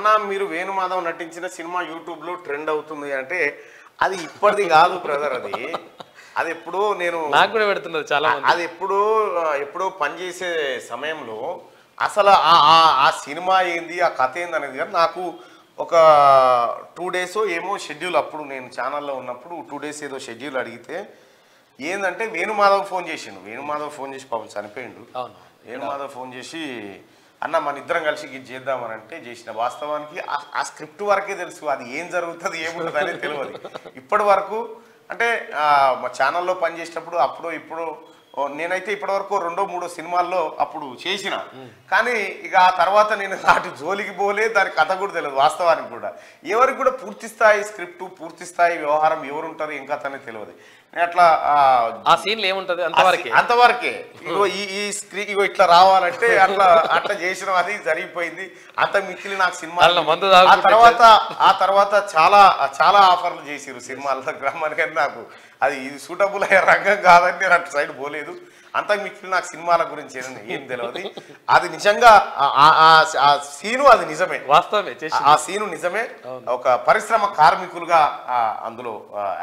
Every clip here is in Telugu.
అన్న మీరు వేణుమాధవ్ నటించిన సినిమా యూట్యూబ్ లో ట్రెండ్ అవుతుంది అంటే అది ఇప్పటిది కాదు బ్రదర్. అది ఎప్పుడో నేను నాకు కూడా పెడుతున్నారు చాలా మంది. అది ఎప్పుడో పనిచేసే సమయంలో అసలు ఆ సినిమా ఏంది ఆ కథ ఏంది అనేది కానీ నాకు ఒక 2 days ఏమో షెడ్యూల్, అప్పుడు నేను ఛానల్లో ఉన్నప్పుడు 2 days ఏదో షెడ్యూల్ అడిగితే ఏంటంటే వేణుమాధవ్ ఫోన్ చేసి పాపం చనిపోయిండు. వేణుమాధవ్ ఫోన్ చేసి అన్న మన ఇద్దరం కలిసి ఇది చేద్దామని అంటే చేసిన. వాస్తవానికి ఆ స్క్రిప్ట్ వరకే తెలుసు, అది ఏం జరుగుతుంది ఏముంటుంది అనేది తెలియదు ఇప్పటి వరకు. అంటే మా ఛానల్లో పనిచేసేటప్పుడు అప్పుడు ఇప్పుడు నేనైతే ఇప్పటి వరకు 2-3 సినిమాల్లో అప్పుడు చేసిన, కానీ ఇక ఆ తర్వాత నేను అటు జోలికి పోలే, దాని కథ కూడా తెలియదు వాస్తవానికి కూడా. ఎవరికి కూడా పూర్తి స్థాయి స్క్రిప్ట్ పూర్తి స్థాయి వ్యవహారం ఎవరుంటారు ఏం కథ అనేది తెలియదు. నేను అట్లా ఆ సీన్లు ఏముంటది అంతవరకే ఇగో ఈ స్క్రీన్ ఇగో ఇట్లా రావాలంటే అట్లా చేసిన, అది జరిగిపోయింది. అంత మిక్కిలి నాకు సినిమా ఆ తర్వాత చాలా ఆఫర్లు చేసిరు సినిమాల గ్రామానికి. నాకు అది ఇది సూటబుల్ అయ్యే రంగం కాదని నేను అటు సైడ్ పోలేదు. అంత మిక్కిలి నాకు సినిమాల గురించి ఏం తెలియదు. అది నిజంగా ఆ సీను అది నిజమే, వాస్తవమే, ఆ సీను నిజమే. ఒక పరిశ్రమ కార్మికులుగా అందులో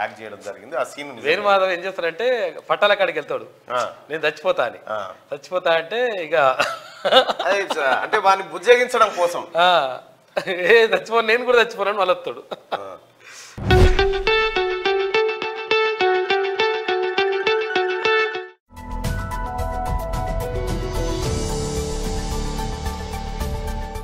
యాక్ట్ చేయడం జరిగింది. ఆ సీను వేణుమాధవ్ ఏం చేస్తారంటే పట్టాల కాడికి వెళ్తాడు, నేను చచ్చిపోతా అంటే ఇక అంటే వాడిని బుజ్జగించడం కోసం చచ్చిపోను నేను కూడా చచ్చిపోనని వాళ్ళు వస్తాడు.